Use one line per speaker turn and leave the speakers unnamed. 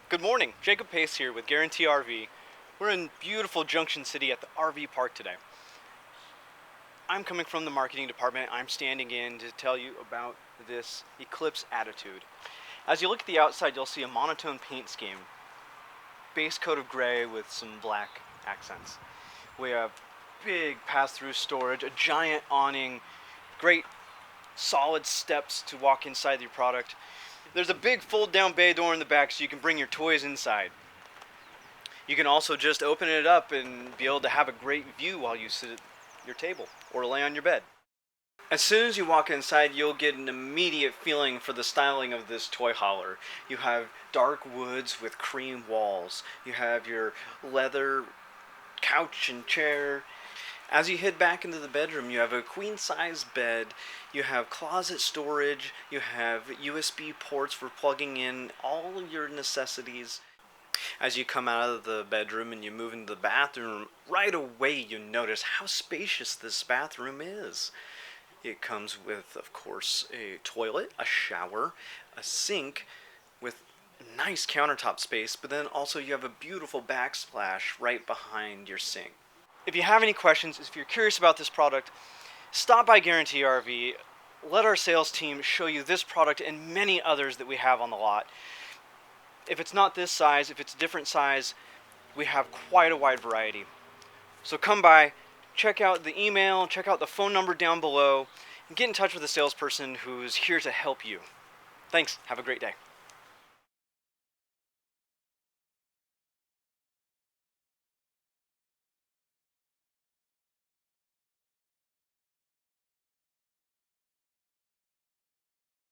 Good morning, Jacob Pace here with Guaranty RV. We're in beautiful Junction City at the RV park today. I'm coming from the marketing department. I'm standing in to tell you about this Eclipse Attitude. As you look at the outside, you'll see a monotone paint scheme. Base coat of gray with some black accents. We have big pass-through storage, a giant awning, great solid steps to walk inside your product. There's a big fold-down bay door in the back so you can bring your toys inside. You can also just open it up and be able to have a great view while you sit at your table or lay on your bed. As soon as you walk inside, you'll get an immediate feeling for the styling of this toy hauler. You have dark woods with cream walls. You have your leather couch and chair. As you head back into the bedroom, you have a queen-size bed, you have closet storage, you have USB ports for plugging in all your necessities. As you come out of the bedroom and you move into the bathroom, right away you notice how spacious this bathroom is. It comes with, of course, a toilet, a shower, a sink with nice countertop space, but then also you have a beautiful backsplash right behind your sink. If you have any questions, if you're curious about this product, stop by Guaranty RV. Let our sales team show you this product and many others that we have on the lot. If it's not this size, if it's a different size, we have quite a wide variety. So come by, check out the email, check out the phone number down below, and get in touch with a salesperson who's here to help you. Thanks. Have a great day.